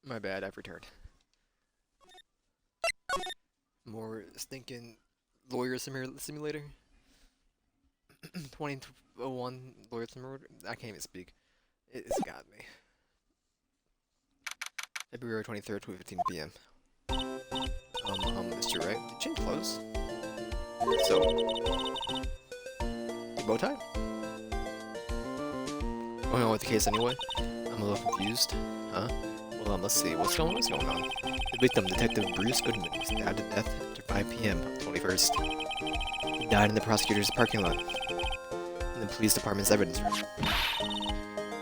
My bad, I've returned. More stinking lawyer simulator. 2001 lawyer simulator. I can't even speak. It's got me. February 23rd, 2:15 p.m. Mr. Wright, did change clothes? So, the bow tie? Going on with the case anyway? I'm a little confused. Huh? Well, let's see. What's going on? The victim, Detective Bruce Goodman, was stabbed to death after 5 p.m. on the 21st. He died in the prosecutor's parking lot, in the police department's evidence room.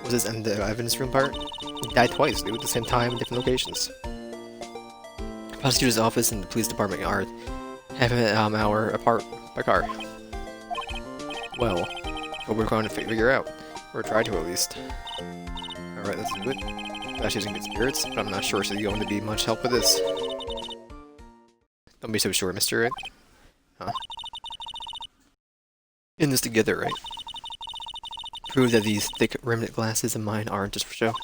Was this in the evidence room part? He died twice, at the same time in different locations. The prosecutor's office and the police department are half an hour apart by car. Well, what we're going to figure out. Or try to, at least. Alright, let's do it. She's in good spirits, but I'm not sure she's going to be much help with this. Don't be so sure, Mr. Wright. Huh? In this together, right? Prove that these thick rimmed glasses of mine aren't just for show.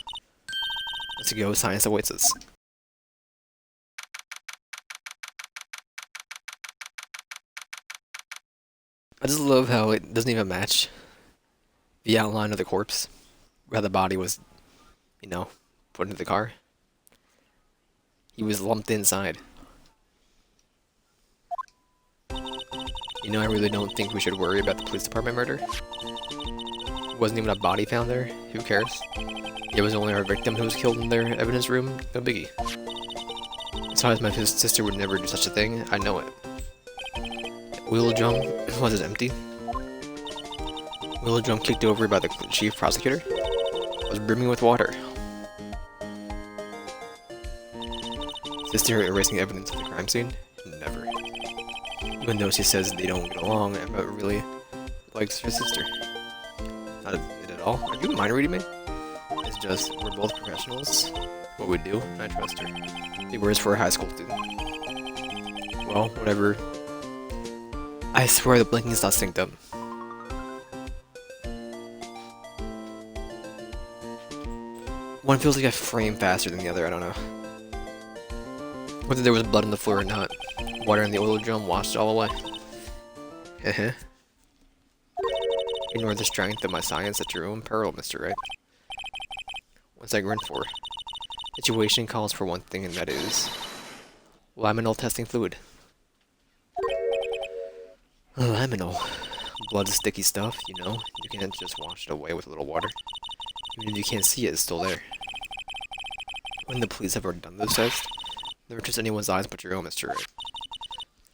Let's go, science awaits us. I just love how it doesn't even match the outline of the corpse, where the body was, you know, put into the car. He was lumped inside. You know, I really don't think we should worry about the police department murder. Wasn't even a body found there. Who cares? It was only our victim who was killed in their evidence room. No biggie. Besides, my sister would never do such a thing. I know it. Wheel drum was it empty? Wheel drum kicked over by the chief prosecutor was brimming with water. Sister erasing evidence of the crime scene? Never. Even though she says they don't get along, Emma really likes her sister. Not at all. Are you mind reading me? It's just, we're both professionals. What we do, and I trust her. The words for a high school student. Well, whatever. I swear the blinking's not synced up. One feels like a frame faster than the other, I don't know. Whether there was blood on the floor or not, water in the oil drum washed it all away. Heh. Ignore the strength of my science at your own peril, Mr. Wright. What's I grin for? Situation calls for one thing, and that is liminal testing fluid. Liminal. Blood's sticky stuff, you know. You can't just wash it away with a little water. Even if you can't see it, it's still there. When the police have already done this test, never trust anyone's eyes but your own, Mr. Wright.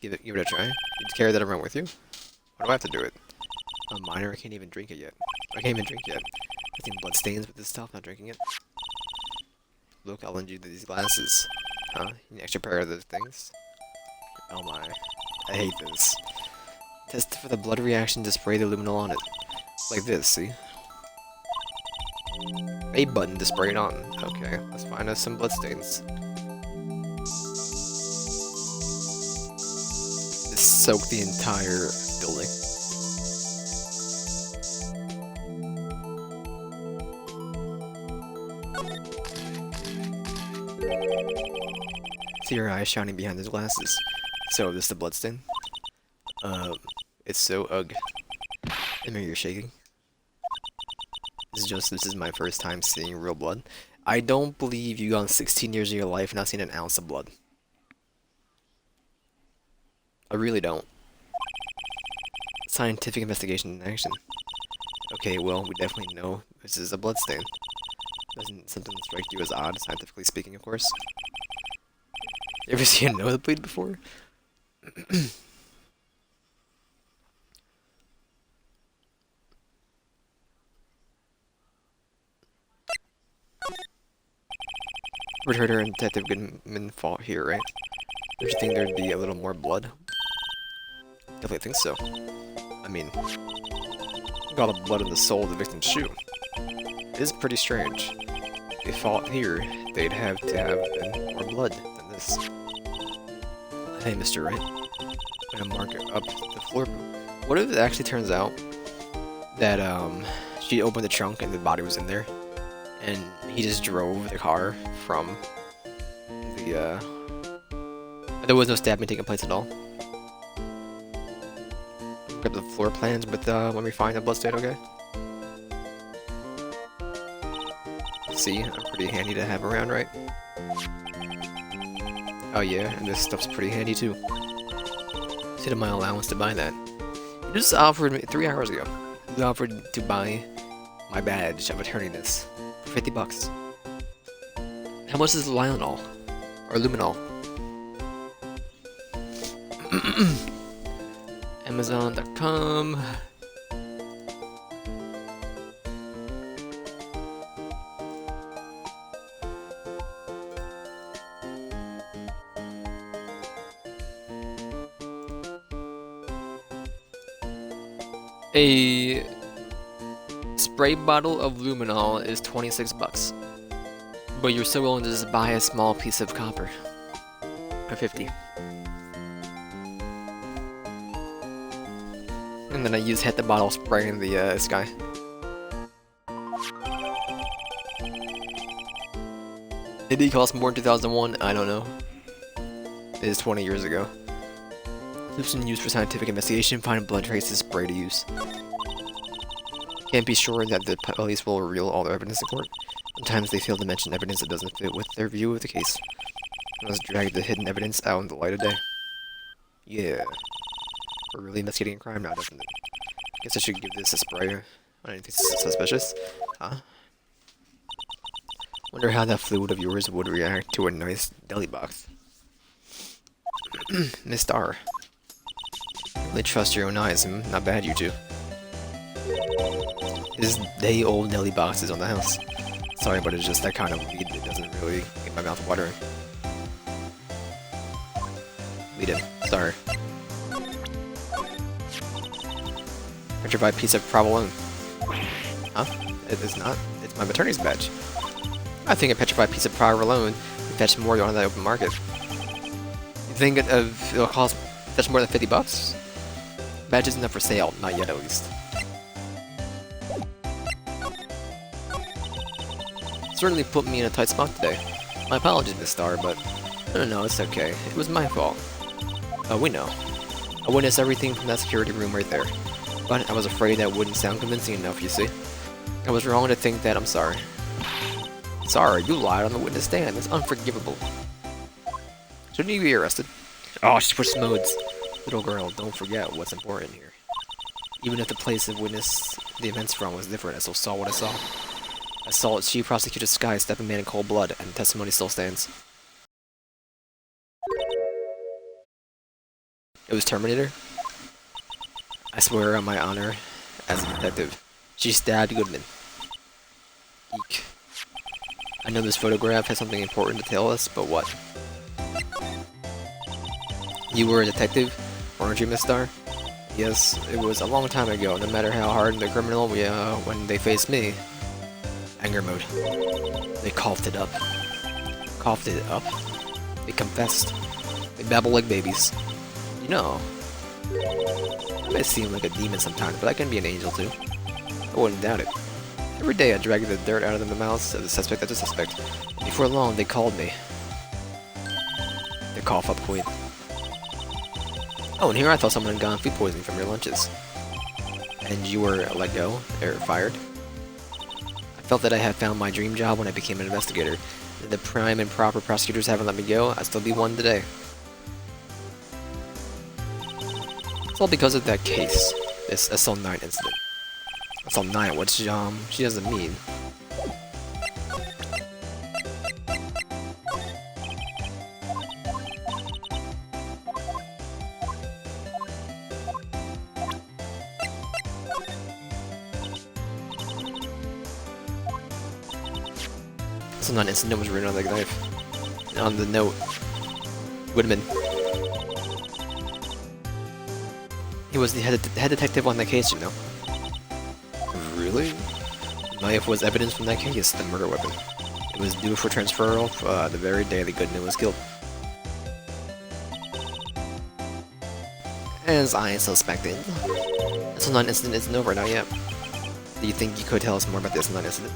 Give it a try. You carry that around with you? Why do I have to do it? I'm a minor, I can't even drink it yet. I can't even drink yet. I think blood stains with this stuff, not drinking it. Look, I'll lend you these glasses. Huh? You need an extra pair of those things? Oh my. I hate this. Test for the blood reaction to spray the luminol on it. Like this, see? A button to spray it on. Okay, let's find us some bloodstains. This soaked the entire building. See your eyes shining behind those glasses. So, this the bloodstain? It's so ugh. I mean, you're shaking. This is my first time seeing real blood. I don't believe you gone 16 years of your life not seen an ounce of blood. I really don't. Scientific investigation in action. Okay, well, we definitely know this is a bloodstain. Doesn't something strike you as odd, scientifically speaking, of course? You ever seen a nosebleed before? Returner and Detective Goodman fought here, right? Don't you think there'd be a little more blood? Definitely think so. I mean, got a blood on the sole of the victim's shoe. It is pretty strange. If they fought here, they'd have to have more blood than this. Hey, Mr. Wright. I'm gonna mark it up the floor. What if it actually turns out that she opened the trunk and the body was in there, and he just drove the car from the, there was no stabbing taking place at all. Grab the floor plans with, when we find the bloodstain, okay? See, I'm pretty handy to have around, right? Oh yeah, and this stuff's pretty handy too. See to my allowance to buy that. He just offered me 3 hours ago. He offered to buy my badge of eternity-ness for 50 bucks. How much is Lionol? Or Luminol? Amazon.com. A spray bottle of luminol is 26 bucks, but you're still willing to just buy a small piece of copper for 50. And then I use hit the bottle spray in the sky. Did it cost more in 2001? I don't know. It is 20 years ago. Solution used for scientific investigation, find blood traces, spray to use. Can't be sure that the police will reveal all their evidence in court. Sometimes they fail to mention evidence that doesn't fit with their view of the case. Let's drag the hidden evidence out in the light of day. Yeah. We're really investigating a crime now, doesn't it? Guess I should give this a spray on anything suspicious. Huh? Wonder how that fluid of yours would react to a nice deli box. Miss Star. Really trust your own eyes, not bad, you two. There's day-old deli boxes on the house. Sorry, but it's just that kind of weed that doesn't really get my mouth watering. Lead it. Sorry. Petrified piece of provolone. Huh? It is not. It's my attorney's badge. I think a petrified piece of provolone would fetch more on the open market. You think it'll fetch more than 50 bucks? Badge isn't up for sale, not yet at least. Certainly put me in a tight spot today. My apologies, Miss Star, but no, it's okay. It was my fault. Oh, we know. I witnessed everything from that security room right there. But I was afraid that wouldn't sound convincing enough, you see. I was wrong to think that. I'm sorry. Sorry, you lied on the witness stand. It's unforgivable. Shouldn't you be arrested? Oh, she pushed modes. Little girl, don't forget what's important here. Even if the place I witnessed the events from was different, I still saw what I saw. I saw it. She prosecuted Sky, stepping man in cold blood, and the testimony still stands. It was Terminator? I swear on my honor as a detective. She stabbed Goodman. Eek. I know this photograph has something important to tell us, but what? You were a detective, weren't you, Miss Star? Yes, it was a long time ago. No matter how hardened the criminal, when they faced me, anger mode. They coughed it up. Coughed it up? They confessed. They babble like babies. You know, I may seem like a demon sometimes, but I can be an angel too. I wouldn't doubt it. Every day I drag the dirt out of the mouths of the suspect after suspect. Before long, they called me the cough-up queen. Oh, and here I thought someone had gotten food poisoning from your lunches. And you were let go, or fired? I felt that I had found my dream job when I became an investigator. And the prime and proper prosecutors haven't let me go, I'd still be one today. It's all because of that case, this SL9 incident. SL9, which she doesn't mean. SL9 incident was written on the knife. On the note. Woodman. He was the head detective on that case, you know. Really? The knife was evidence from that case, the murder weapon. It was due for transferal the very day that Goodman was killed. As I suspected. This SL9 incident isn't over, not yet. Do you think you could tell us more about this SL9 incident?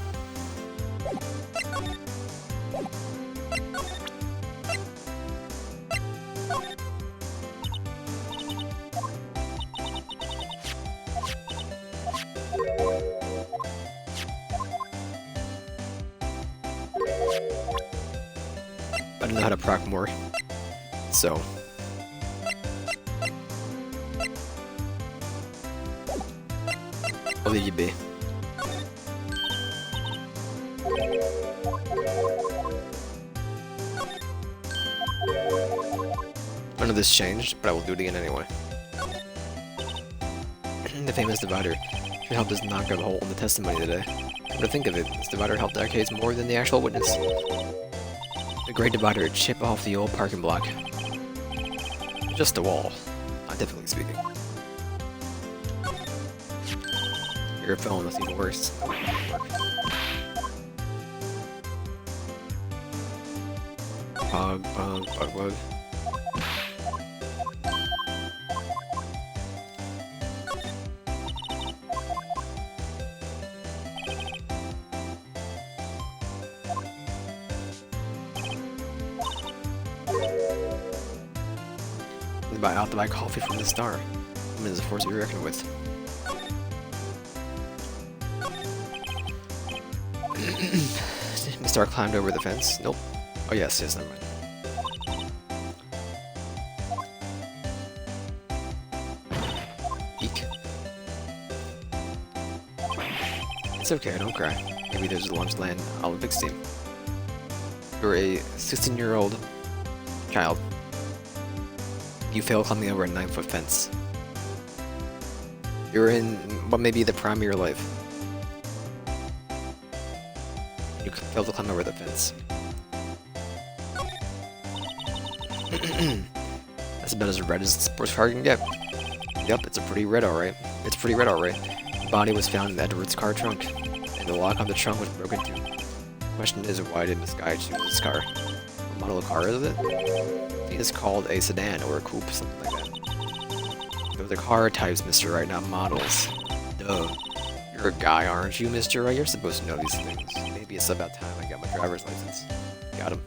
I don't know how to proc more. So. I'll leave you be. None of this changed, but I will do it again anyway. The famous divider should help us knock out a hole in the testimony today. Come to think of it, this divider helped our case more than the actual witness. The great divider would chip off the old parking block. Just a wall, scientifically speaking. Your phone was even worse. Bug. I'll have to buy coffee from the star. Woman is a force to be reckoned with. Star climbed over the fence. Nope. Oh yes, never mind. Eek. It's okay, don't cry. Maybe there's a Lunchland Olympics team. You're a 16-year-old child. You fail climbing over a 9-foot fence. You're in what may be the prime of your life. You fail to climb over the fence. That's about as red as a sports car can get. Yep, it's pretty red alright. The body was found in Edward's car trunk, and the lock on the trunk was broken too. The question is, why didn't this guy choose this car? What model of car is it? I think it's called a sedan or a coupe, something like that. Those are car types, Mr. Wright, not models. Duh. You're a guy, aren't you, Mr. Wright? You're supposed to know these things. Maybe it's about time I got my driver's license. Got him.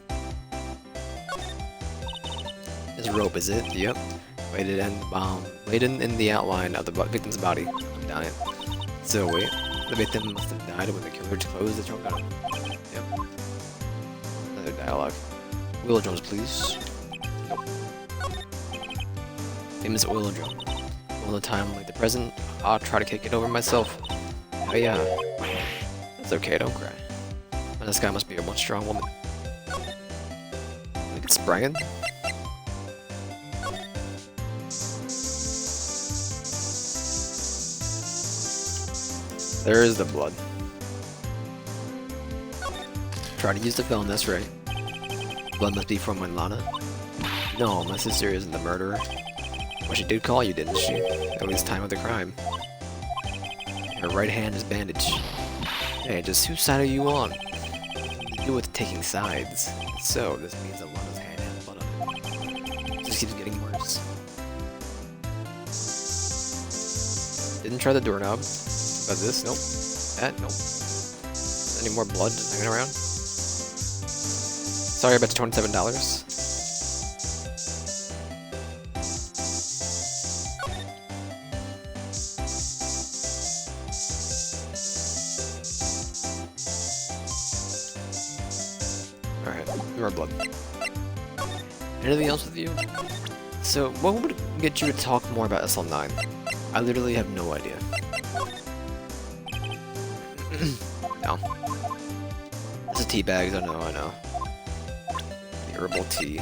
This rope, is it? Yep. Weighted in the outline of the victim's body. I'm down it. So wait, the victim must have died when the killer closed the trunk on him. Yep. Another dialogue. Wheel drums, please. Nope. Famous oil drum. All the time like the present, I'll try to kick it over myself. Oh yeah. That's okay, don't cry. And this guy must be a one strong woman. Think it's Brian? There is the blood. Try to use the film, that's right. Blood must be from Lana. No, my sister isn't the murderer. Well, she did call you, didn't she? At least time of the crime. Her right hand is bandaged. Hey, just whose side are you on? Nothing to do with taking sides. So, this means that Lana's hand has blood on it. It just keeps getting worse. Didn't try the doorknob. About this? Nope. That? Nope. Any more blood hanging around? Sorry about the $27. Alright, more blood. Anything else with you? So, what would get you to talk more about SL9? I literally have no idea. No. This is tea bags, I know. The herbal tea.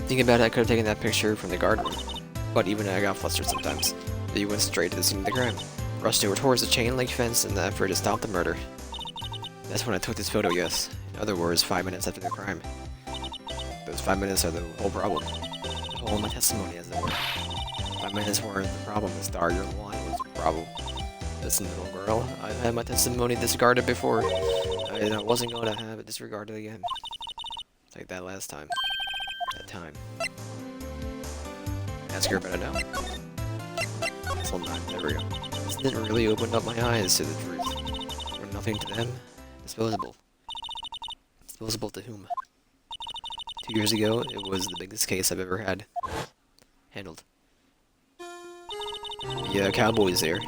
Thinking about it, I could have taken that picture from the garden room, but even I got flustered sometimes. So you went straight to the scene of the crime. Rushed over towards the chain link fence in the effort to stop the murder. That's when I took this photo, yes. In other words, 5 minutes after the crime. Those 5 minutes are the whole problem. The whole of my testimony, as it were. 5 minutes weren't the problem, the star, your line was the problem. Listen, little girl, I've had my testimony disregarded before. I wasn't going to have it disregarded again. Like that last time. That time. Ask her about it now. Well, not. There we go. This didn't really open up my eyes to the truth. Or nothing to them. Disposable. Disposable to whom? 2 years ago, it was the biggest case I've ever had. Handled. The cowboys there.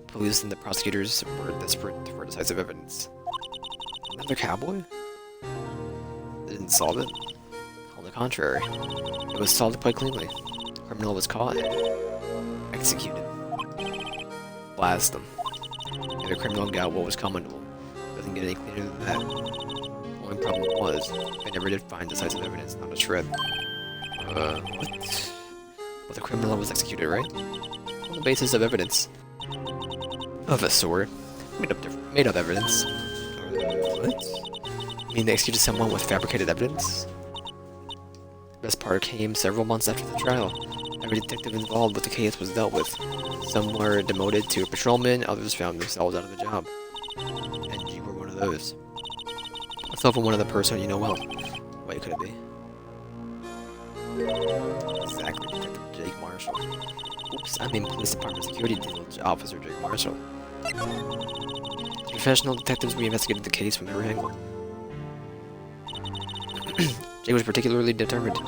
Police and the prosecutors were desperate for decisive evidence. Another cowboy? They didn't solve it. On the contrary, it was solved quite cleanly. The criminal was caught and executed. Blast them. If the criminal got what was coming to him, doesn't get any cleaner than that. The only problem was, they never did find decisive evidence, not a shred. What? But the criminal was executed, right? On the basis of evidence. Of a sort. Made up evidence. What? You mean they executed someone with fabricated evidence? The best part came several months after the trial. Every detective involved with the case was dealt with. Some were demoted to a patrolman, others found themselves out of a job. And you were one of those. Myself and one other person you know well. What could it be? Exactly, Detective Jake Marshall. Oops, I mean Police Department Security Officer Jake Marshall. Professional detectives, we investigated the case from every angle. Jake was particularly determined,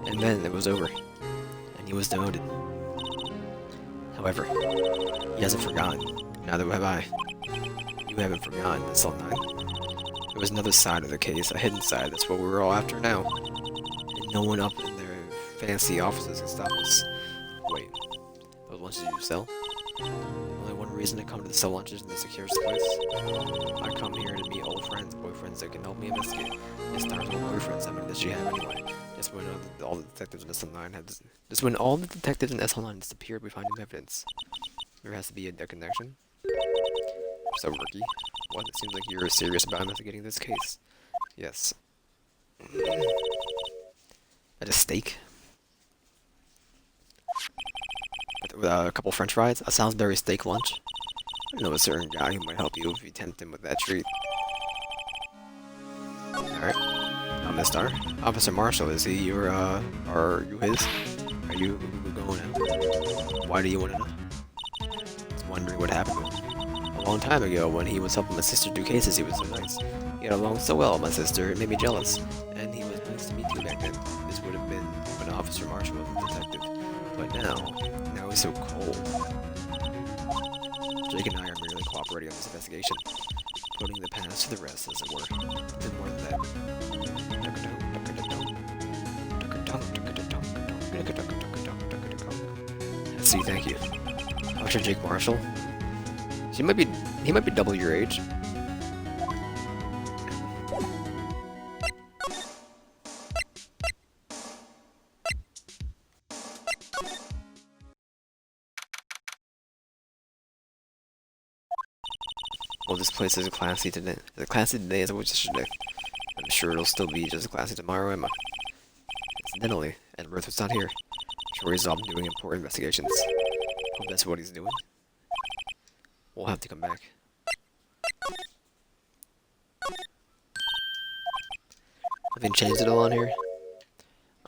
and then it was over, and he was demoted. However, he hasn't forgotten, neither have I. You haven't forgotten, that's all 9. There was another side of the case, a hidden side, that's what we're all after now. And no one up in their fancy offices can stop us. Wait, those lunches you sell? Only one reason to come to the sell lunches in the securest place? I come here to meet old friends, boyfriends that can help me investigate. It's not old boyfriends, how many does she have anyway? Just when all the detectives in SL9 have just when all the detectives in SL9 disappeared, we find new evidence. There has to be a connection. So, Rookie, what? It seems like you're serious about investigating this case. Yes. At a steak? With a couple french fries? A Salisbury steak lunch? I know a certain guy who might help you if you tempt him with that treat. Alright. Mr. Officer Marshall, is he your, are you his? Are you going out? Why do you want to know? Just wondering what happened to him. A long time ago, when he was helping my sister do cases, he was so nice. He got along so well with my sister, it made me jealous. And he was nice to meet you back then. This would have been when Officer Marshall was a detective. But now he's so cold. Jake and I are merely cooperating on this investigation. Putting the past to the rest, as it were. Nothing more than that. Let's see, thank you. Officer Jake Marshall. He might be double your age. Well, this place is classy today. As classy today as it was yesterday. I'm sure it'll still be just as classy tomorrow, Emma. Incidentally, Edworth was not here. Sure, he's off doing important investigations. Hope that's what he's doing. We'll have to come back. Nothing changed at all on here?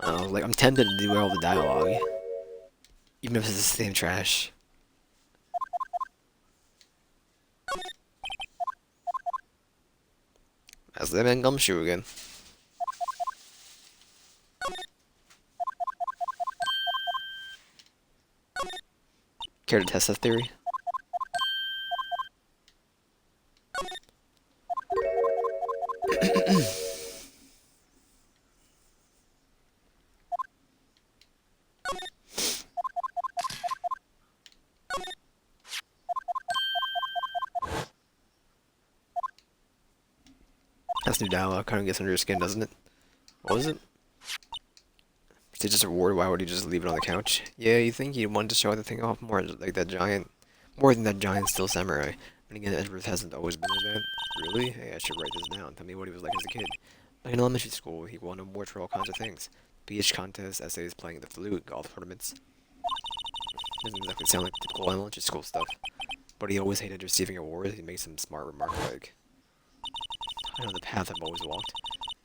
Like, I'm tempted to do all the dialogue. Even if it's the same trash. That's the man Gumshoe again. Care to test that theory? That's new dialogue. Kind of gets under your skin, doesn't it? What was it? Is it just a reward? Why would he just leave it on the couch? Yeah, you think he wanted to show the thing off more, like that giant, more than that giant steel samurai. But again, Edworth hasn't always been like that. Really? Hey, I should write this down. Tell me what he was like as a kid. Like in elementary school, he won awards for all kinds of things. Speech contests, essays, playing the flute, golf tournaments. Doesn't exactly sound like typical elementary school stuff. But he always hated receiving awards. He made some smart remark like, I know the path I've always walked.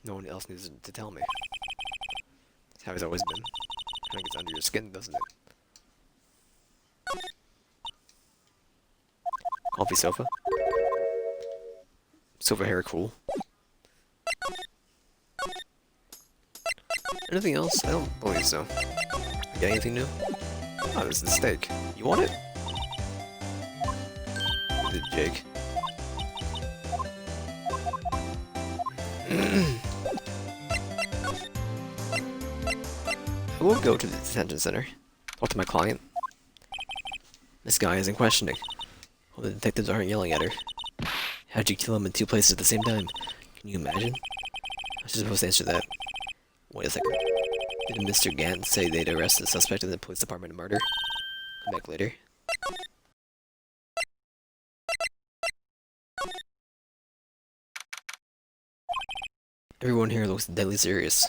No one else needs to tell me. That's how he's always been. Kinda gets under your skin, doesn't it? Comfy sofa. Sofa hair cool. Anything else? I don't believe so. Get anything new? Oh, there's the steak. You want it? Jake. I will go to the detention center. Talk to my client. This guy isn't questioning. Well, the detectives aren't yelling at her. How'd you kill him in 2 places at the same time? Can you imagine? I was supposed to answer that. Wait a second. Did Mr. Gant say they'd arrest the suspect in the police department of murder? Come back later. Everyone here looks deadly serious.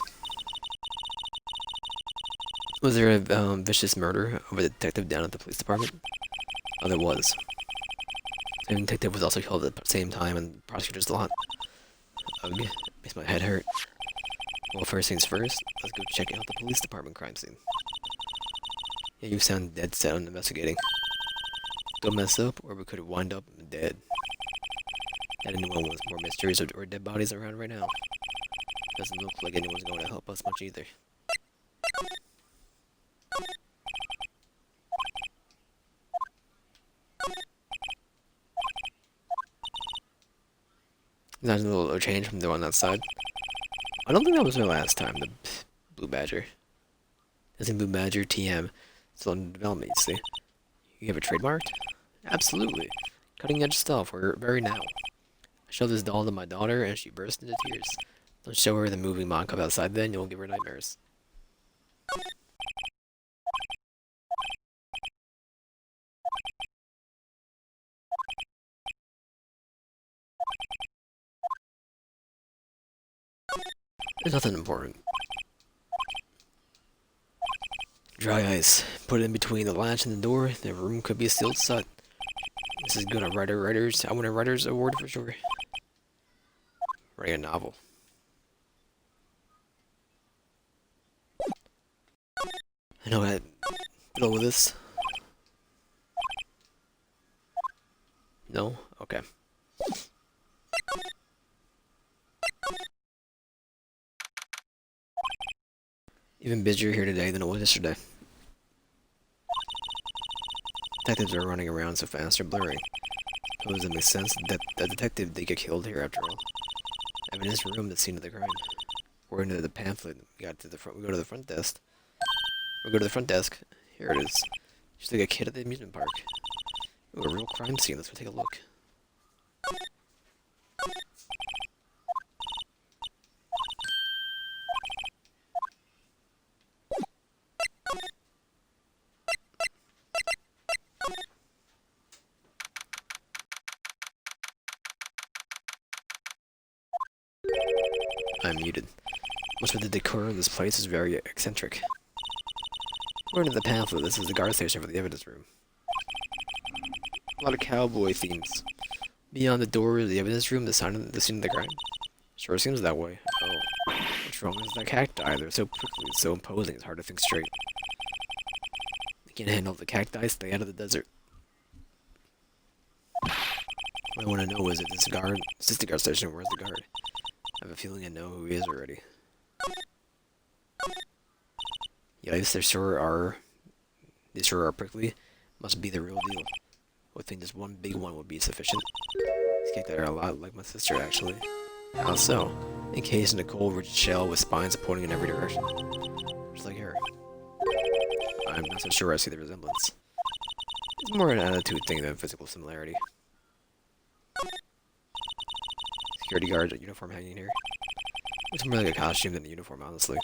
Was there a vicious murder of a detective down at the police department? Oh, there was. The detective was also killed at the same time, and the prosecutor's lot. Ugh, makes my head hurt. Well, first things first, let's go check out the police department crime scene. Yeah, you sound dead set on investigating. Don't mess up, or we could wind up dead. That anyone with more mysteries or dead bodies around right now. Doesn't look like anyone's going to help us much either. That's a little change from the one outside. I don't think that was my last time, the Blue Badger. Isn't Blue Badger TM still in development, you see? You have a trademark? Absolutely. Cutting edge stuff, we're very now. I showed this doll to my daughter and she burst into tears. Don't show her the moving mock-up outside then, you'll give her nightmares. There's nothing important. Dry ice. Put it in between the latch and the door. The room could be sealed shut. This is gonna writers. I want a writer's award for sure. Writing a novel. I know I deal with this. No? Okay. Even busier here today than it was yesterday. Detectives are running around so fast they're blurring. Suppose it makes sense that the detective did get killed here after all. Evidence room, the scene of the crime. According to the pamphlet, we go to the front desk. We go to the front desk. Here it is. Just like a kid at the amusement park. Ooh, a real crime scene. Let's go take a look. I'm muted. Most of the decor of this place is very eccentric. According to the pamphlet, this is the guard station for the evidence room. A lot of cowboy themes. Beyond the door of the evidence room, the scene of the crime. Sure seems that way. Oh, what's wrong with that cacti? They're so prickly, so imposing, it's hard to think straight. They can't handle the cacti, stay out of the desert. What I want to know is if this is the guard station, where's the guard? I have a feeling I know who he is already. Yikes, they sure are prickly. Must be the real deal. I would think just one big one would be sufficient. These cacti are a lot like my sister, actually. How so? Encased in a cold, rigid shell with spines pointing in every direction. Just like her. I'm not so sure I see the resemblance. It's more an attitude thing than physical similarity. Security guard uniform hanging here. Looks more like a costume than a uniform, honestly.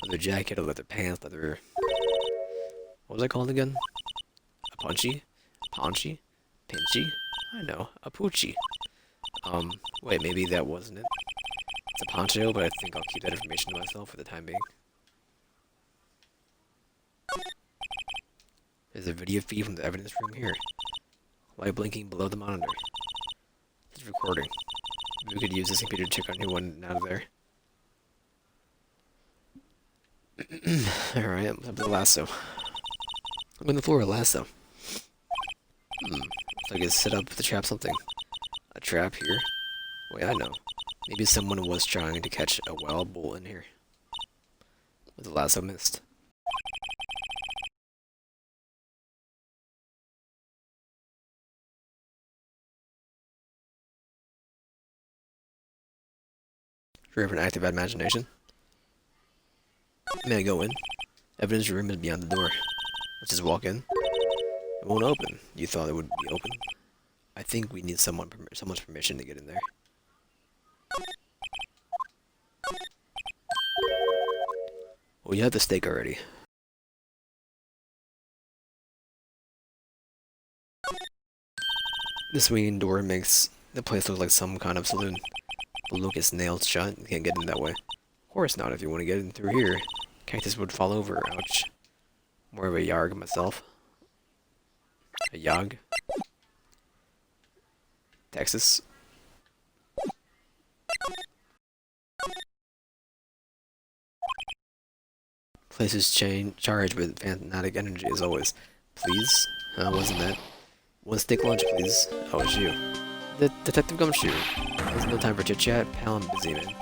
Leather jacket, a leather pants, leather... What was I called again? A punchy? Paunchy? Pinchy? I know, a poochie. Wait, maybe that wasn't it. It's a poncho, but I think I'll keep that information to myself for the time being. There's a video feed from the evidence room here. Light blinking below the monitor. It's recording. Maybe we could use this computer to check on who went out of there. Alright, up to the lasso. I'm on the floor, a lasso. Looks like it's set up to trap something. A trap here? Wait, I know. Maybe someone was trying to catch a wild bull in here. But the lasso missed. Sure, you have an active imagination. May I go in? Evidence room is beyond the door. Let's just walk in. It won't open. You thought it would be open? I think we need someone's permission to get in there. Well, you have the stake already. The swinging door makes the place look like some kind of saloon. But look, it's nailed shut. You can't get in that way. Of course not. If you want to get in through here, cactus would fall over. Ouch. More of a yarg myself. A yog. Texas. Place is charged with fanatic energy as always. Please? Wasn't that? One steak lunch, please. Oh, it's you. Detective Gumshoe. There's no time for chit-chat. Pal, I'm busy, man.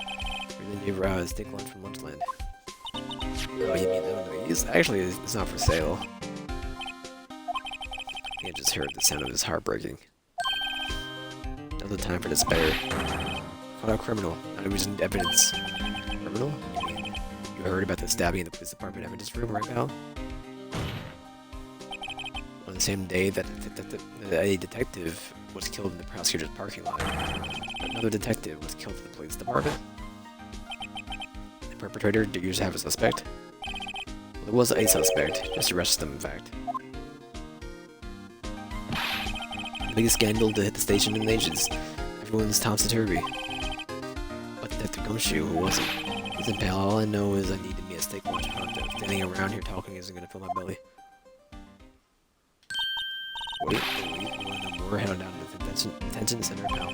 Really need a steak lunch from Lunchland. Oh, you mean actually, it's not for sale. I just heard the sound of his heart breaking. No time for despair. Caught a criminal. Not using evidence. Criminal? You heard about the stabbing in the police department evidence room right now? On the same day that a detective was killed in the prosecutor's parking lot, another detective was killed in the police department. The perpetrator, do you just have a suspect? Well, there was a suspect. Just arrested them, in fact. The biggest scandal to hit the station in ages. Everyone's topsy-turvy. But Detective Gumshoe, who was it? Listen, pal, all I know is I need to meet a steak lunch pronto. Standing around here talking isn't gonna fill my belly. Wait, you wanna know more? Head on down to the detention center now.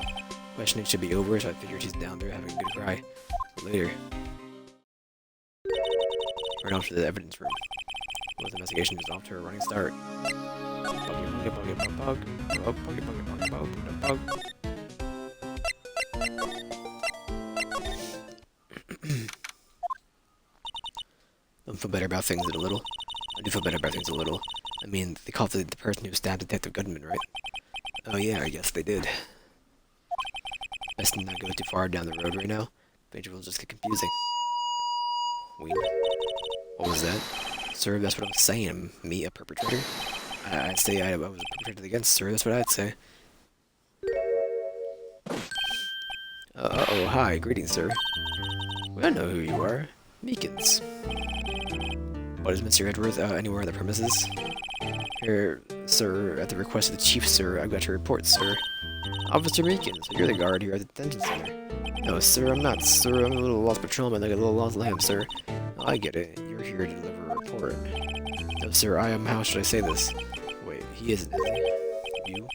Questioning should be over, so I figured she's down there having a good cry. Later. Right off to the evidence room. Well, the investigation is off to a running start. Don't feel better about things a little. I do feel better about things a little. I mean, they called the person who stabbed Detective Goodman, right? Oh yeah, I guess they did. Best to not go too far down the road right now. Major will just get confusing. Wait. What was that? Sir, that's what I'm saying. Me, a perpetrator? I'd say I was perpetrated against, sir. That's what I'd say. Oh, hi. Greetings, sir. Well, I know who you are. Meekins. What is Mr. Edwards anywhere on the premises? Here, sir, at the request of the chief, sir, I've got your report, sir. Officer Meekins, you're the guard here at the detention center. No, sir, I'm not, sir. I'm a little lost patrolman, like a little lost lamb, sir. Oh, I get it. You're here to deliver a report. No, sir, I am. How should I say this? Wait, he isn't, is he? You?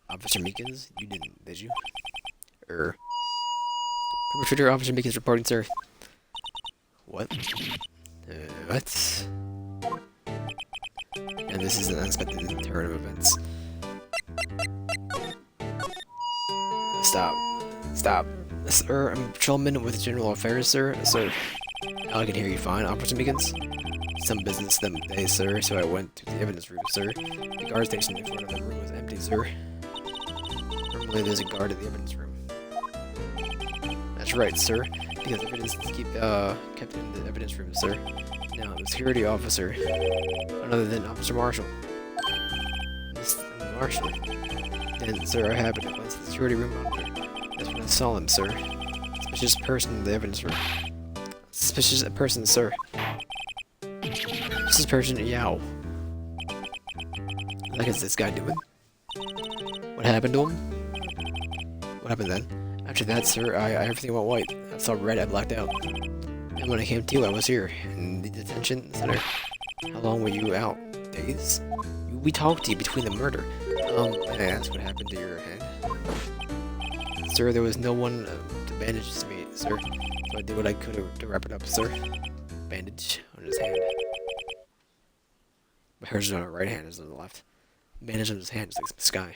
Officer Meekins? You didn't, did you? Perpetrator Officer Meekins reporting, sir. What? What? And this is an unexpected turn of events. Stop. Stop. Sir, I'm a patrolman with General Affairs, sir. Sir, I can hear you fine. Officer Meekins? Some business them day, sir, so I went to the evidence room, sir. The guard station in front of the room was empty, sir. Normally there's a guard at the evidence room. That's right, sir, because evidence is kept in the evidence room, sir. Now, the security officer, none other than Officer Marshall. Mr. Marshall? Then, sir, I happened to glance at the security room monitor. That's when I saw him, sir. Suspicious person in the evidence room. Suspicious person, sir. Suspicious person, yow. What is this guy doing? What happened to him? What happened then? After that, sir, everything went white. I saw red, I blacked out. And when I came to, I was here, in the detention center. How long were you out? Days? We talked to you between the murder. I asked what happened to your head. Sir, there was no one to bandage me, sir. So I did what I could to wrap it up, sir. Bandage on his hand. But hers is on the right hand, is on the left. Bandage on his hand is like some sky.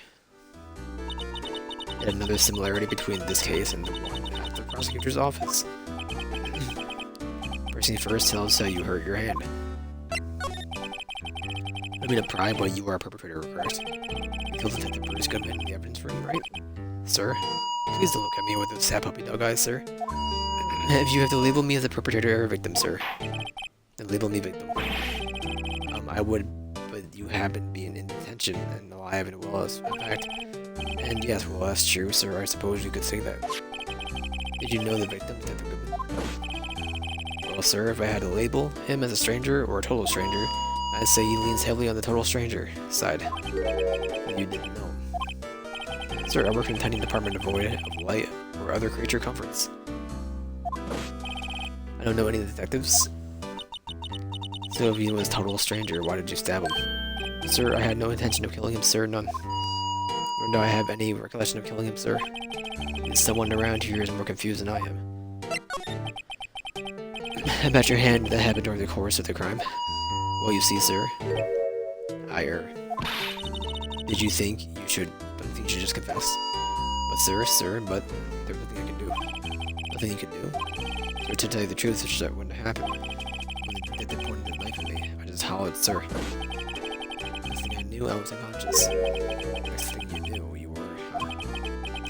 Yet another similarity between this case and the one at the prosecutor's office. First thing first, tell us how you hurt your hand. I mean, a pry, but you are a perpetrator, correct? You killed Detective Bruce Goodman in the evidence room, right? Sir? Please don't look at me with those sad puppy dog eyes, sir. If you have to label me as a perpetrator or a victim, sir, then label me victim. I would, but you haven't been in detention, and I haven't, well, as a fact. And yes, well, that's true, sir. I suppose you could say that. Did you know the victim, Detective Goodman? Well, sir, if I had to label him as a stranger or a total stranger, I'd say he leans heavily on the total stranger side. But you didn't know. Sir, I work in a tiny department devoid of light or other creature comforts. I don't know any detectives. So if he was a total stranger, why did you stab him? Sir, I had no intention of killing him, sir, none. Nor do I have any recollection of killing him, sir. Someone around here is more confused than I am. About your hand that happened during the course of the crime. Well, you see, sir, I err. Did you think you should just confess? But but there's nothing I can do. Nothing you can do? Sir, to tell you the truth, such that wouldn't happen. When the detective pointed the knife at me, I just hollered, sir. Next thing I knew, I was unconscious. Next thing you knew, you were...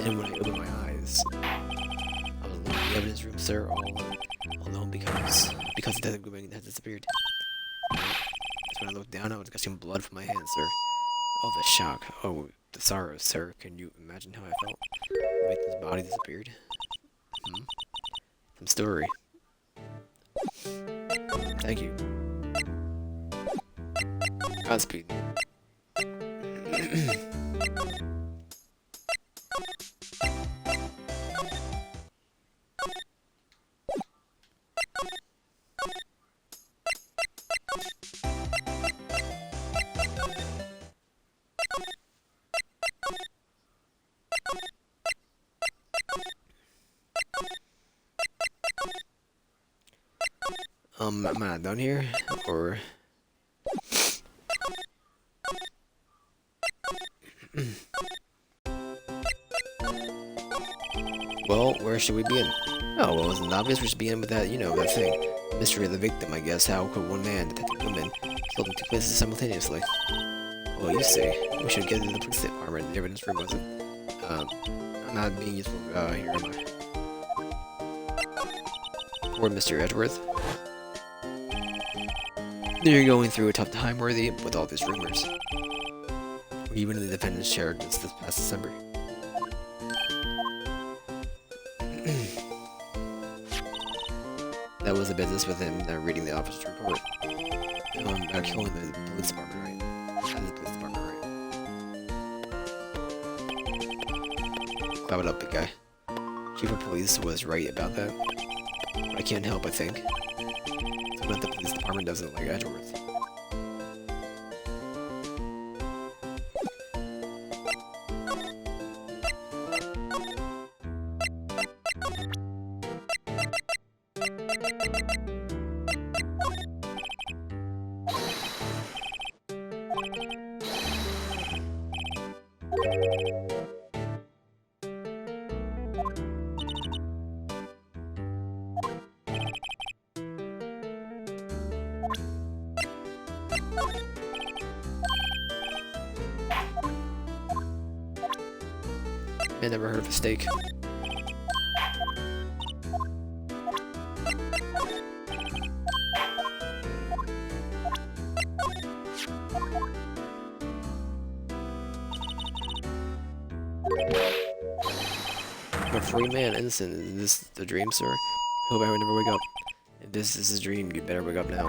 And when I opened my eyes, I was alone in the evidence room, sir, all alone because Detective Goodman had disappeared. When I looked down, I was gushing blood from my hands, sir. Oh, the shock. Oh, the sorrow, sir. Can you imagine how I felt? The victim's body disappeared. Some story. Thank you. Godspeed. Am I not done here? Or... Well, where should we begin? Oh, well, isn't it obvious we should begin with that, you know, that thing. Mystery of the victim, I guess. How could one man, Detective Goodman, killed in two places simultaneously? Well, you see, we should get into the police department. The evidence room wasn't. I'm not being useful here, am I? Poor Mr. Edgeworth. You're going through a tough time, Worthy, with all these rumors. Even the defendants shared this past December. That was the business with him reading the officer's report. About killing the police department, right? And the police department, right? Clap it up, big guy. Chief of police was right about that. But I can't help but think. Someone at the police department doesn't like Edgeworth. I never heard of a steak. I'm a free man, innocent. Is this the dream, sir? Hope I would never wake up. If this is a dream, you better wake up now.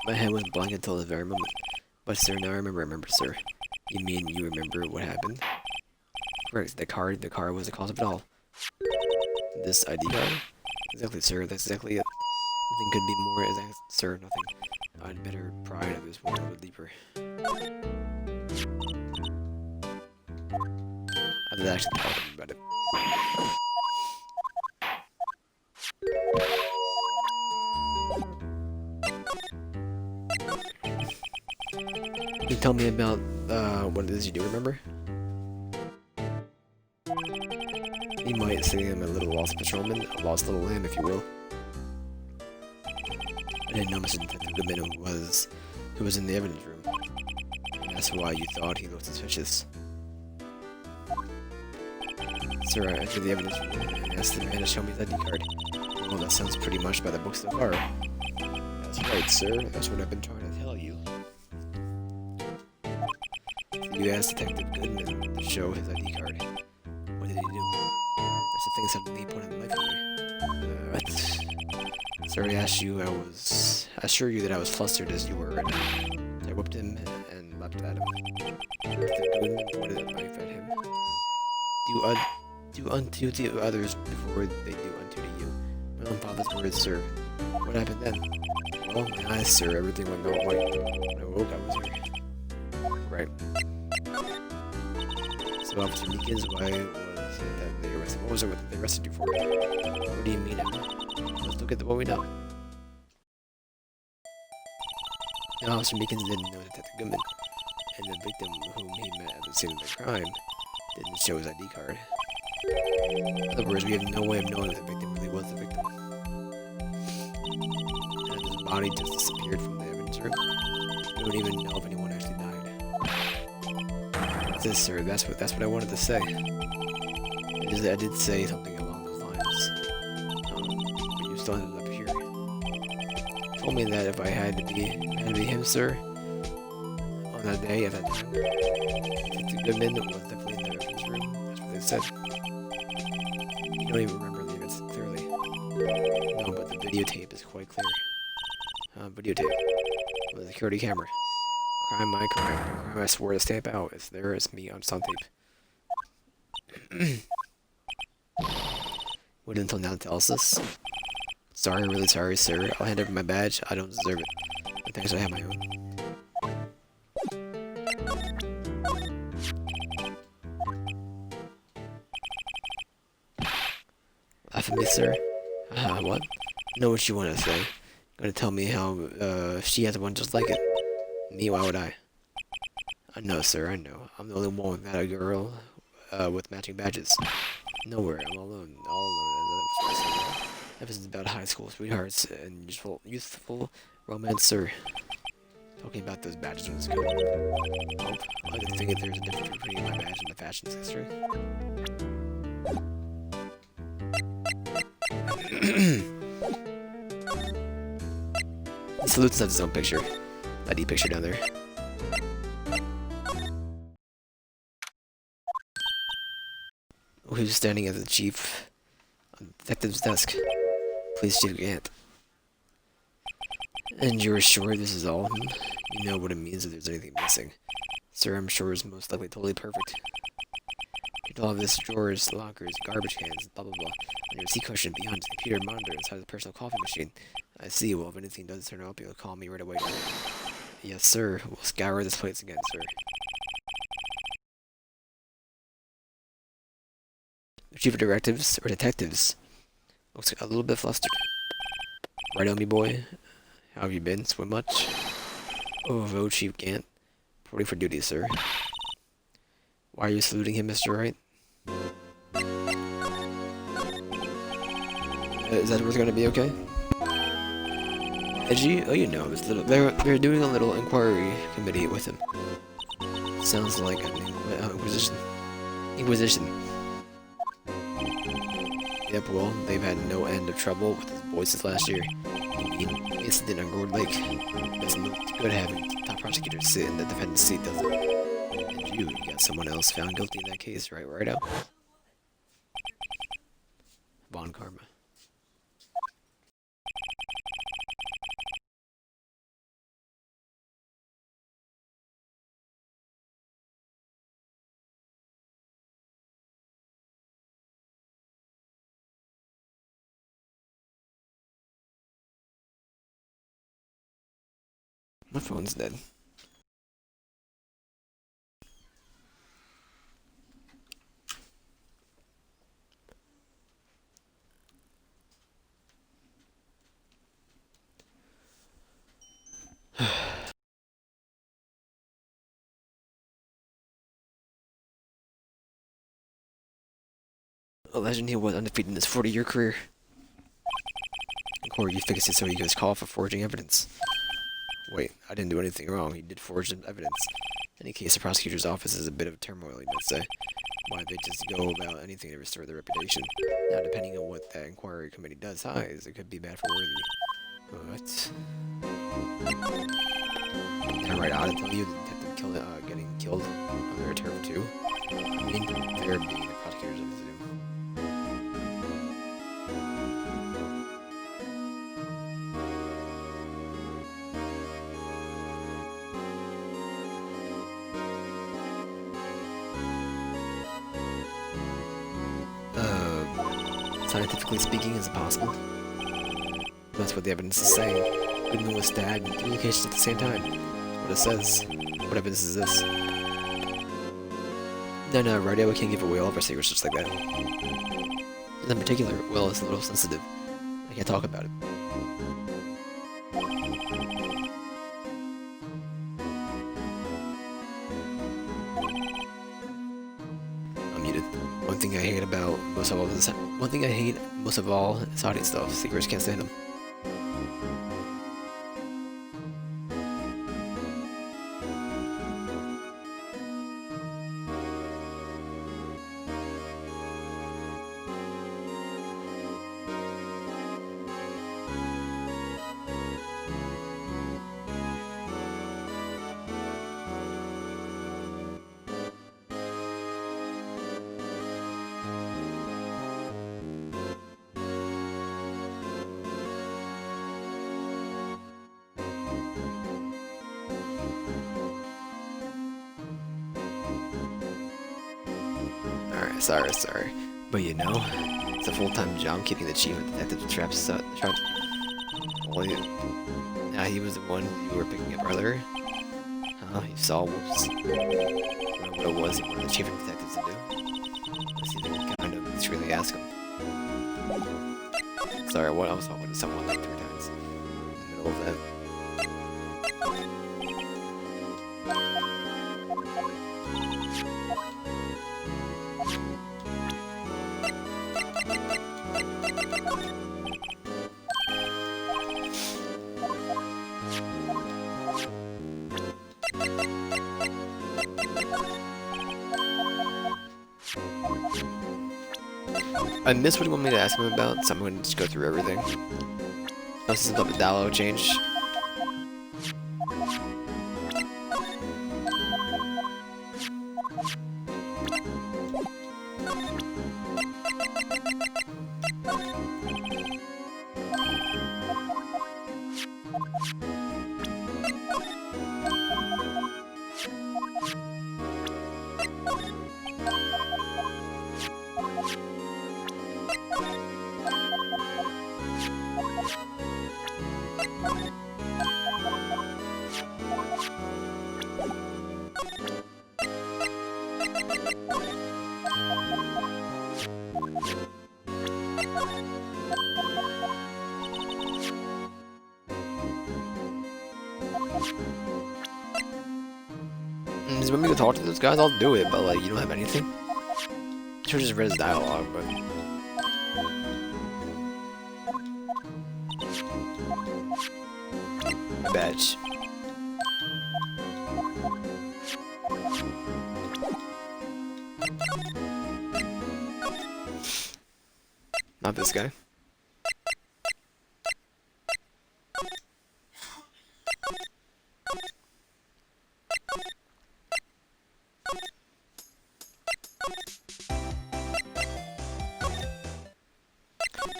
My head was blank until the very moment. But sir, now I remember, sir. You mean you remember what happened? Correct, the car was the cause of it all. This ID card? Exactly, sir, that's exactly it. Nothing could be more exact, sir, nothing. I'd better pry into this one a little bit deeper. I did actually tell him about it. Can you tell me about what it is you do remember? You might say I'm a little lost patrolman, a lost little lamb, if you will. I didn't know Mr. Detective Goodman who was in the evidence room. And that's why you thought he looked suspicious. Sir, I entered the evidence room and asked the man to show me his ID card. Well, that sounds pretty much by the book so far. That's right, sir. That's what I've been trying to tell you. So you asked Detective Goodman to show his ID card. What did he do? That's the thing suddenly he pointed the knife at me. Sir, I asked you, I assure you that I was flustered as you were, and I whipped him and leapt at him. Detective Goodman pointed a knife at him. Do unto to others before they do unto to you. My own father's words, sir. What happened then? Well, my eyes, sir, everything went all white. When I woke, I was here. Right. So, Officer Meekins, why was it that they arrested? What was it that they arrested you for? What do you mean? Let's look at what we know. Now, Officer Meekins didn't know Detective Goodman, and the victim whom he met at the scene of the crime didn't show his ID card. In other words, we have no way of knowing if the victim really was the victim. And his body just disappeared from the evidence room. We don't even know if anyone actually died. That's it, sir. That's what I wanted to say. I did say something along those lines. But you still ended up here. You told me that if I had to be him, sir, on that day, at that time, Detective Goodman was definitely in the evidence room. That's what they said. You don't even remember the events clearly. No, but the videotape is quite clear. Videotape. The security camera. Crime, my crime. The crime I swore to stamp out. It's there, it's me on some tape. Wait until now to tell us this. Sorry, really sorry, sir. I'll hand over my badge. I don't deserve it. But thanks, I have my own. Laugh at me, sir? What? Know what you want to say. Gonna tell me how, she has one just like it. Me, why would I? I know, sir, I know. I'm the only one without a girl, with matching badges. Nowhere, I'm all alone. All alone. This is about high school sweethearts and youthful romance, sir. Talking about those badges was good. Nope. I like to think that there's a difference between my badge and the fashion's history. He salutes at his own picture. ID picture down there. Oh, he was standing at the chief detective's desk. Police Chief Gant. And you're sure this is all him? You know what it means if there's anything missing. Sir, I'm sure it's most likely totally perfect. All of this drawers, lockers, garbage cans, blah blah blah. On your seat cushion behind the computer monitor inside the personal coffee machine. I see. Well, if anything does turn up, you'll call me right away. Yes, sir. We'll scour this place again, sir. The chief of directives or detectives looks a little bit flustered. Right on me, boy. How have you been? Swim much? Oh, Chief Gant. Reporting for duty, sir. Why are you saluting him, Mr. Wright? Is that what's gonna be okay? Edgy? Oh, you know, it's little. They're doing a little inquiry committee with him. Sounds like an inquisition. Inquisition. Yep, well, they've had no end of trouble with his voices last year. You mean, incident on Gourd Lake. Doesn't look good having top prosecutors sit in the defendant's seat, does it? And you got someone else found guilty in that case, right, Righto? Von Karma. My phone's dead. A legend, he was undefeated in his 40-year career. In court, you fixed it so he gets called for forging evidence. Wait, I didn't do anything wrong. He did forge evidence. In any case, the prosecutor's office is a bit of turmoil, you might say. Why they just go about anything to restore their reputation? Now, depending on what that inquiry committee decides, it could be bad for Worthy. But yeah, right, I ought to tell you, the detective getting killed on their turf too. I mean, they're being the prosecutor's office to do. Scientifically speaking, is it possible? That's what the evidence is saying. Goodman was stabbed and communications at the same time. What it says. What evidence is this? No, right, we can't give away all of our secrets just like that. In particular, Will is a little sensitive. I can't talk about it. I'm muted. One thing I hate most of all is hiding stuff. Secrets can't stand them. Alright, sorry. But you know, it's a full-time job keeping the chief of detective traps well, yeah, he was the one you were picking up earlier. You saw, whoops. I don't know what it was he wanted the chief of detectives to do. Let's either kind of really ask him. Sorry, what I was talking to someone like 3 times in the middle of that. I missed what you want me to ask him about, so I'm going to just go through everything. Oh, this is about the dialogue change. Just want me to talk to those guys? I'll do it, but like, you don't have anything? I should have just read his dialogue, but... My badge. Not this guy.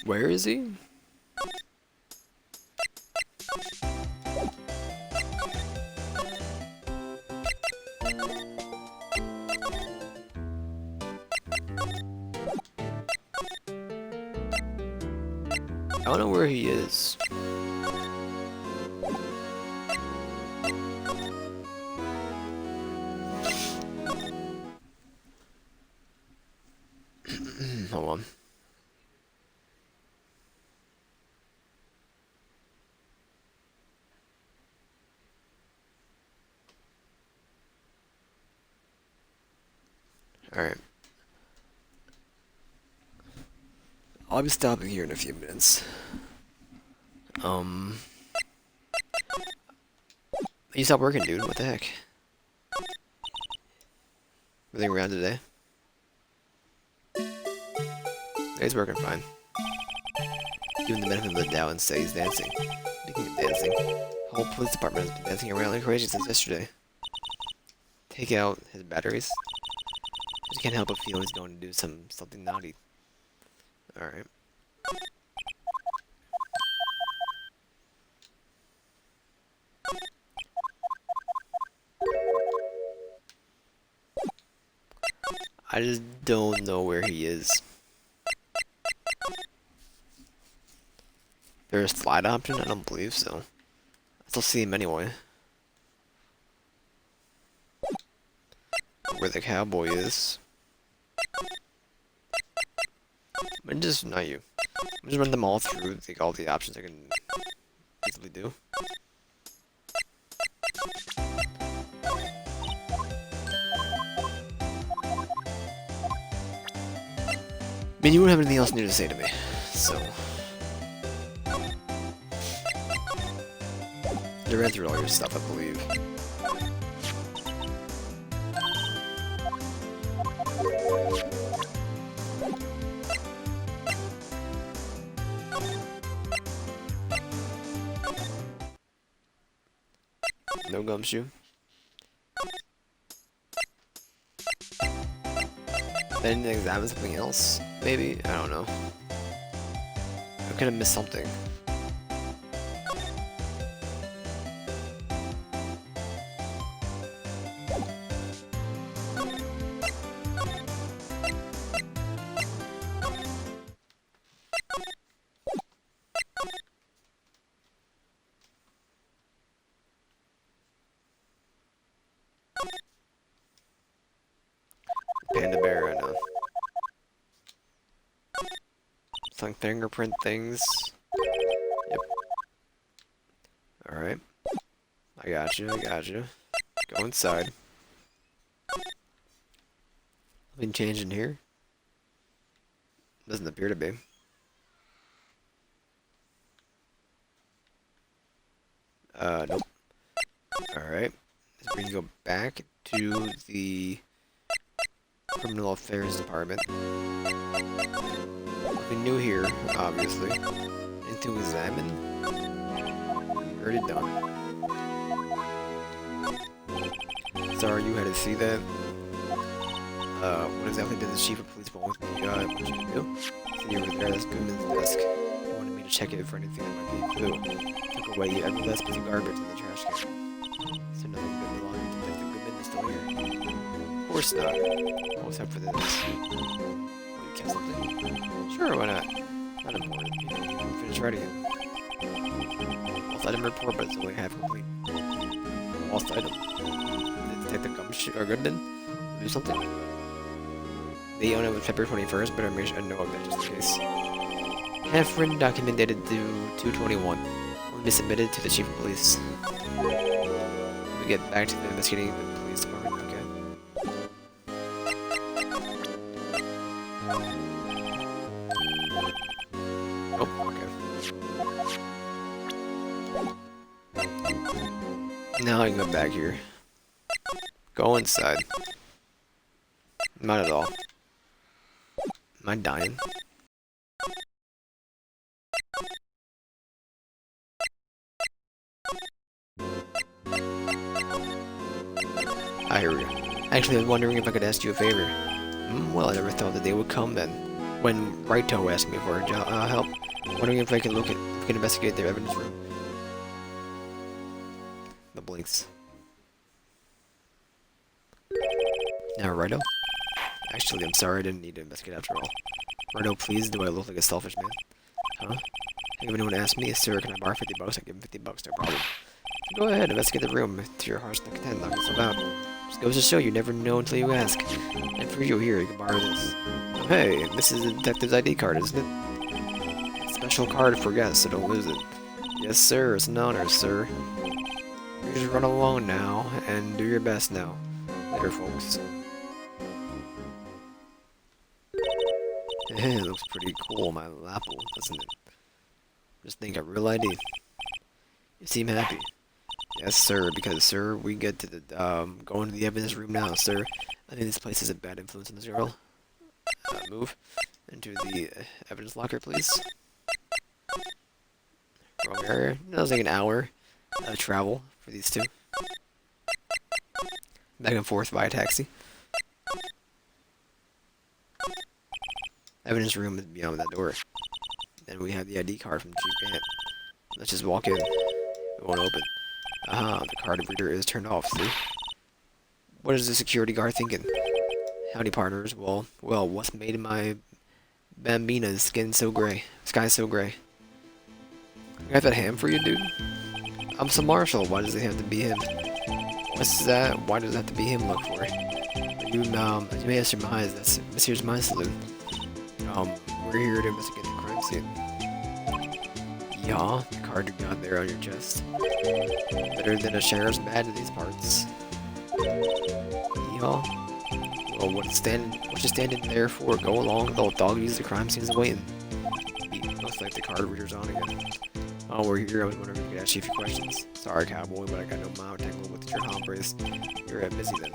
Where is he? I don't know where he is. Hold on. Alright. I'll be stopping here in a few minutes. You stopped working, dude. What the heck? Everything around today? He's working fine. Given the benefit of the doubt and say he's dancing. Speaking of dancing, the whole police department has been dancing around like crazy since yesterday. Take out his batteries. Just can't help but feel he's going to do something naughty. Alright. I just don't know where he is. There's a slide option? I don't believe so. I still see him anyway. Where the cowboy is. But just not you. I'm just run them all through, like all the options I can easily do. I mean, you wouldn't have anything else new to say to me, so. I read through all your stuff, I believe. No gumshoe. Then examine something else? Maybe? I don't know. I could have missed something. Panda bear, I know. Some fingerprint things. Yep. Alright. I got you, I got you. Go inside. Nothing changed in here? Doesn't appear to be. Nope. Alright. So we can go back to the Criminal Affairs Department. Nothing new here, obviously. Into examine. Already done. Sorry you had to see that. What exactly did the chief of police want you to do? See over there, that's Goodman's desk. He wanted me to check it for anything that might be a clue. Took away every last piece of garbage in the trash can. So nothing good belonging to Detective Goodman is still here. Of course not. Oh, except for this. Oh, you kept something? Sure, why not? Not important. You can finish writing it. Lost item report, but it's only half complete. Lost item. Did Detective Goodman do something? They own it with February 21st, but I know of that just in case. Half-written document dated due 2/21. Will be submitted to the chief of police. We get back to the investigating the police department. Now I can go back here. Go inside. Not at all. Am I dying? I hear you. Actually, I was wondering if I could ask you a favor. Well, I never thought the day would come then. When Wright asked me for help, wondering if I can investigate their evidence room. The blinks. Now, Righto? Actually, I'm sorry, I didn't need to investigate after all. Righto, please, do I look like a selfish man? Huh? If anyone asks me, sir, can I borrow 50 bucks? I give him 50 bucks, no problem. Go ahead, investigate the room. To your heart's content, knock yourself out. Just goes to show you never know until you ask. And for you, here, you can borrow this. Oh, hey, this is a detective's ID card, isn't it? A special card for guests, so don't lose it. Yes, sir, it's an honor, sir. You just run along now, and do your best now. Later, folks. It looks pretty cool, my lapel, doesn't it? Just think a real ID. You seem happy. Yes, sir, because, sir, we get to the, go into the evidence room now, sir. I think this place is a bad influence on this girl. Move into the evidence locker, please. Wrong area. That was like an hour of travel for these two. Back and forth via taxi. Evidence room is beyond that door. Then we have the ID card from Chief Ant. Let's just walk in. It won't open. Aha, the card reader is turned off, see? What is the security guard thinking? Howdy, partners. Well, what's made my Bambina's skin so gray? Sky so gray? I got that ham for you, dude? I'm some Marshall. Why does it have to be him? What's that? Why does it have to be him? Look for it. You may have surmised that's Monsieur My Salute. We're here to investigate the crime scene. Yeah, the card you got there on your chest. Better than a sheriff's badge in these parts. Yeah. Well, what you standing there for? Go along, the old doggies, the crime scene's waiting. Looks like the card reader's on again. Oh, we're here. I was wondering if we could ask you a few questions. Sorry, cowboy, but I got no mind tangled with your hombres. You're busy then.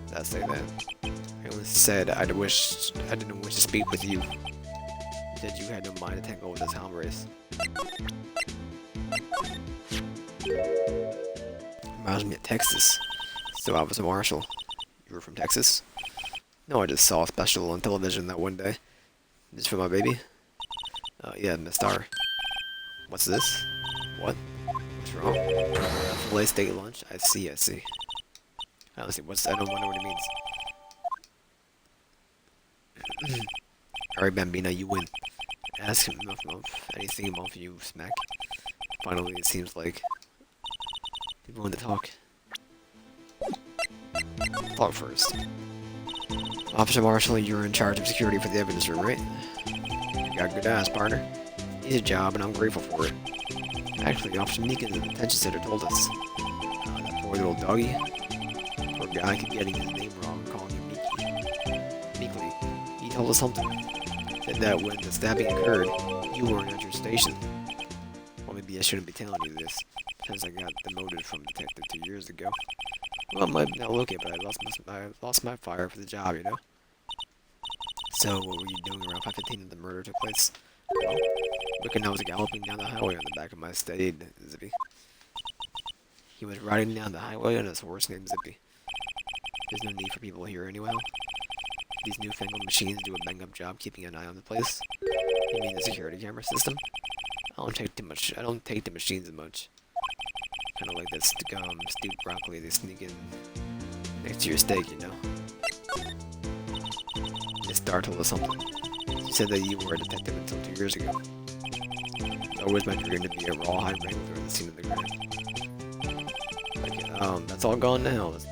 Did I say that? I only said I didn't wish to speak with you. You said you had no mind to tangle with this hombres. Reminds me of Texas. So I was a Marshal. You were from Texas? No, I just saw a special on television that one day. This for my baby? Yeah, Miss Star. What's this? What? What's wrong? Filet steak lunch? I see. I don't see. I don't wonder what it means. Alright, Bambina, you win. Ask him anything about you, smack. Finally, it seems like people want to talk. Talk first. Officer Marshall, you're in charge of security for the evidence room, right? You got good eyes, partner. Easy job, and I'm grateful for it. Actually, Officer Meekins, the detention center, told us. That poor little doggy. Poor guy kept getting his name wrong, calling you Meekly. He told us something. Said that when the stabbing occurred, you weren't at your station. Well, maybe I shouldn't be telling you this, because I got demoted from detective 2 years ago. Well, it might not look it, but I lost my fire for the job, you know? So, what were you doing around 5:15 when the murder took place? Well, I was galloping down the highway on the back of my steady Zippy. He was riding down the highway on his horse named Zippy. There's no need for people here anyway. These newfangled machines do a bang-up job keeping an eye on the place. You mean the security camera system? I don't take the machines much. Kind of like that stewed broccoli they sneak in next to your steak, you know. Miss Star told us something. She said that you were a detective until 2 years ago. It's always my dream to be a rawhide wrangler in the scene of the crime. Like, that's all gone now. That's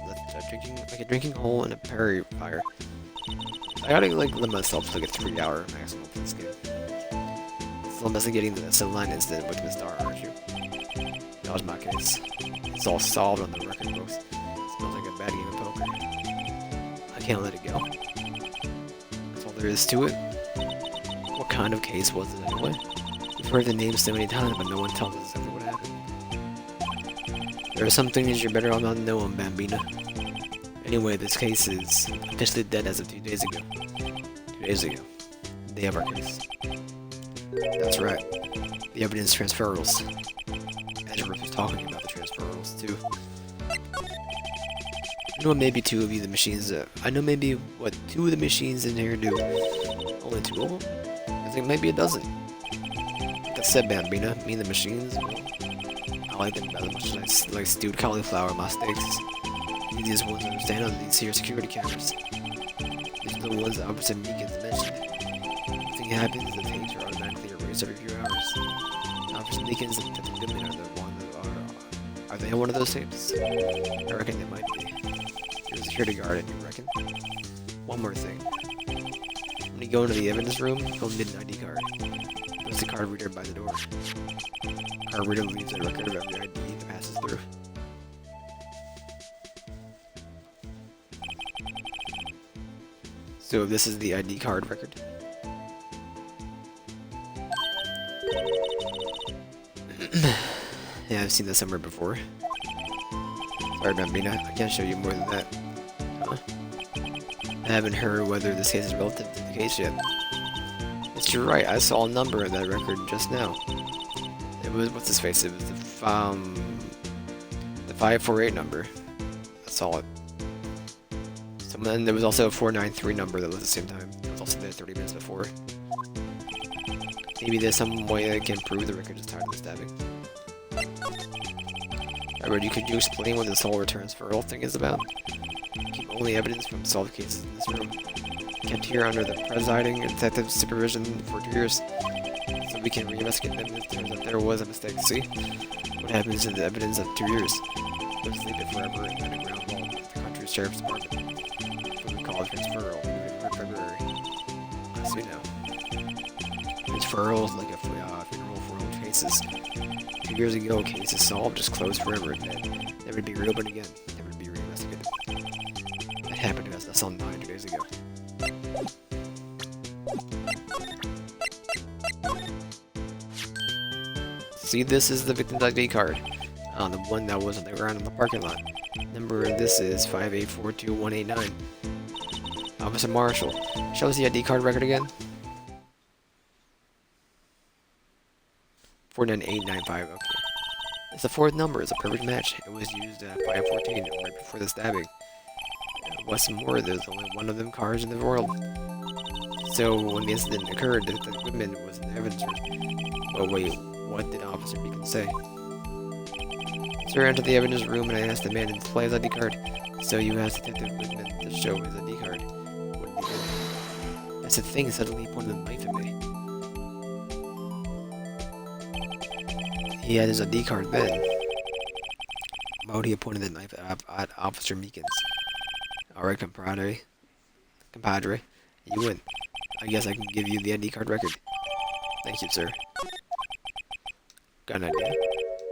a drinking hole in a prairie fire. I gotta limit myself to like a 3-hour maximum for this game. Still investigating the Celine incident with Miss Star, aren't you? That was my case. It's all solved on the record books. Smells like a bad game of poker. I can't let it go. That's all there is to it. What kind of case was it anyway? We've heard the name so many times, but no one tells us exactly what happened. There are some things you're better off not knowing, Bambina. Anyway, this case is officially dead as of 2 days ago. 2 days ago. They have our case. That's right. The evidence transferals. Edgeworth was talking about the transferals, too. I know maybe 2 of you, the machines, I know maybe, 2 of the machines in here do. Only 2 of them? I think maybe a dozen. Like I said, Bambina, me and the machines, well, I like them about as much as I like stewed cauliflower on my steaks. The easiest ones to understand are these here security cameras. These are the ones that Officer Meekins mentioned. The thing happens is the tapes are automatically erased every few hours. Officer Meekins and Detective Goodman are the ones that are they on one of those tapes? I reckon they might be. You're a security guard, and you reckon? One more thing. When you go into the evidence room, you'll need an ID card. There's the card reader by the door. Card reader leaves a record of every ID that passes through. So this is the ID card record. Yeah, I've seen this somewhere before. Sorry, Bambina, I can't show you more than that. Huh? I haven't heard whether this case is relative to the case yet. Mr. Wright, I saw a number in that record just now. It was, what's his face? It was the 548 number. I saw it. And then there was also a 493 number that was at the same time. It was also there 30 minutes before. Maybe there's some way that can prove the record is tied to the stabbing. Alright, could you explain what this whole returns for all thing is about? Keep only evidence from solved cases in this room. Kept here under the presiding and detective supervision for 2 years. So we can reinvestigate them if it turns out there was a mistake. See? What happens to the evidence of 2 years? Let's leave it forever in the underground vault at the country's sheriff's department. So we call it transferal. We do it for February. I see now. Transferal is like a funeral for old cases. 2 years ago, a case is solved, just closed forever, and then never be reopened again, never be reinvestigated. That happened to us, that's all 9 days ago. See, this is the victim's ID card. The one that was on the ground in the parking lot. Number of this is 5842189. Officer Marshall. Show us the ID card record again. 49895, okay. It's the 4th number, it's a perfect match. It was used at 514, right before the stabbing. What's more, there's only one of them cars in the world. So, when the incident occurred, the equipment was in the evidence room. But wait, what did Officer Beacon say? Sir, entered the evidence room and I asked the man to display his ID card. So you asked Detective Whitman to show his ID card. What did he do? That's the thing, suddenly he pointed a knife at me. He had his ID card then. Why would he have pointed the knife at Officer Meekins? Alright, compadre. You win. I guess I can give you the ID card record. Thank you, sir. Got an idea.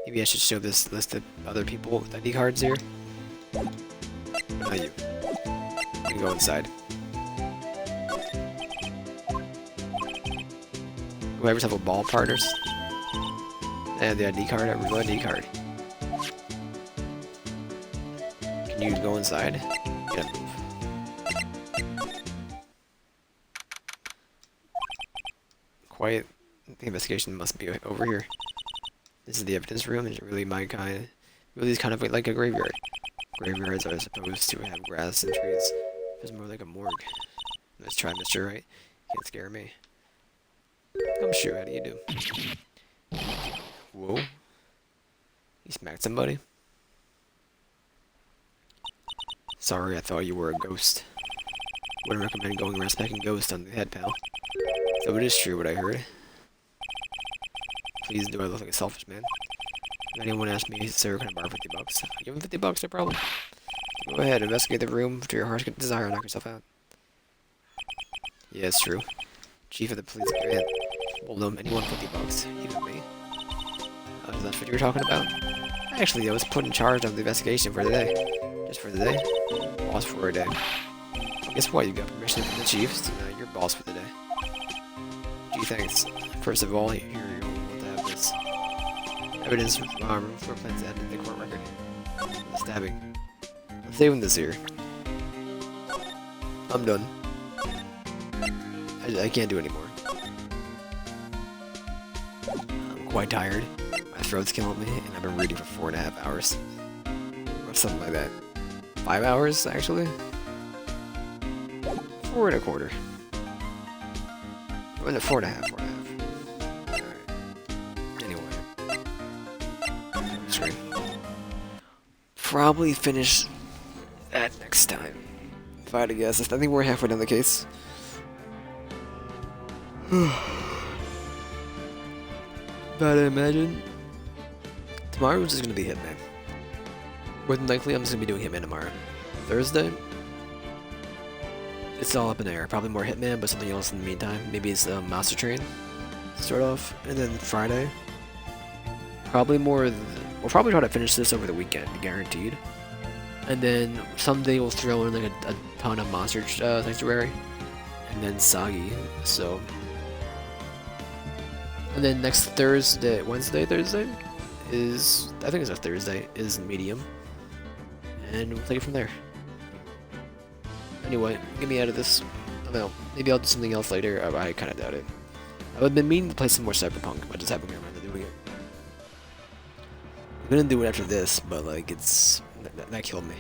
Maybe I should show this list of other people with ID cards here. Not you. You can go inside. Whoever's have a ball partners. And the ID card, a real ID card. Can you go inside? Yeah, move. Quiet. The investigation must be over here. This is the evidence room. Is it really my kind? Really, it's kind of like a graveyard. Graveyards are supposed to have grass and trees. It's more like a morgue. Let's try, Mr. Wright. Can't scare me. I'm sure. How do you do? Whoa. You smacked somebody? Sorry, I thought you were a ghost. Wouldn't recommend going around smacking ghosts on the head, pal. So it is true what I heard. Please, do I look like a selfish man? If anyone asks me, sir, can I borrow $50? I'll give him $50, no problem. Go ahead, investigate the room to your heart's desire and knock yourself out. Yeah, it's true. Chief of the police command. Well, no, anyone $50, even me. Is that what you were talking about? Actually, I was put in charge of the investigation for the day. Just for the day? Boss for a day. Well, guess what? You got permission from the chief, so now you're boss for the day. Gee, thanks. First of all, here you want to have this evidence for plans added in the court record. The stabbing. I'm saving this here. I'm done. I can't do anymore. I'm quite tired. My throat's killing me, and I've been reading for 4.5 hours. Or something like that. 5 hours, actually? 4.25. Or no, 4.5. Alright. Anyway. Screen. Probably finish that next time. If I had to guess. I think we're halfway down the case. But I imagine tomorrow's just gonna be Hitman. More than likely, I'm just gonna be doing Hitman tomorrow. Thursday, it's all up in the air. Probably more Hitman, but something else in the meantime. Maybe it's Master Train to start off, and then Friday, probably more. We'll probably try to finish this over the weekend, guaranteed. And then someday we'll throw in like a ton of Monster Sanctuary, and then Sagi. So. And then next Thursday, Thursday is, I think it's a Thursday, is medium. And we'll take it from there. Anyway, get me out of this. I don't know, maybe I'll do something else later. I kind of doubt it. I've been meaning to play some more Cyberpunk, but just haven't gotten around to doing it. I'm gonna do it after this, but like it's that killed me.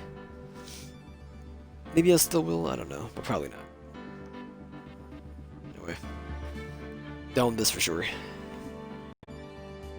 Maybe I still will. I don't know, but probably not. Anyway, done with this for sure.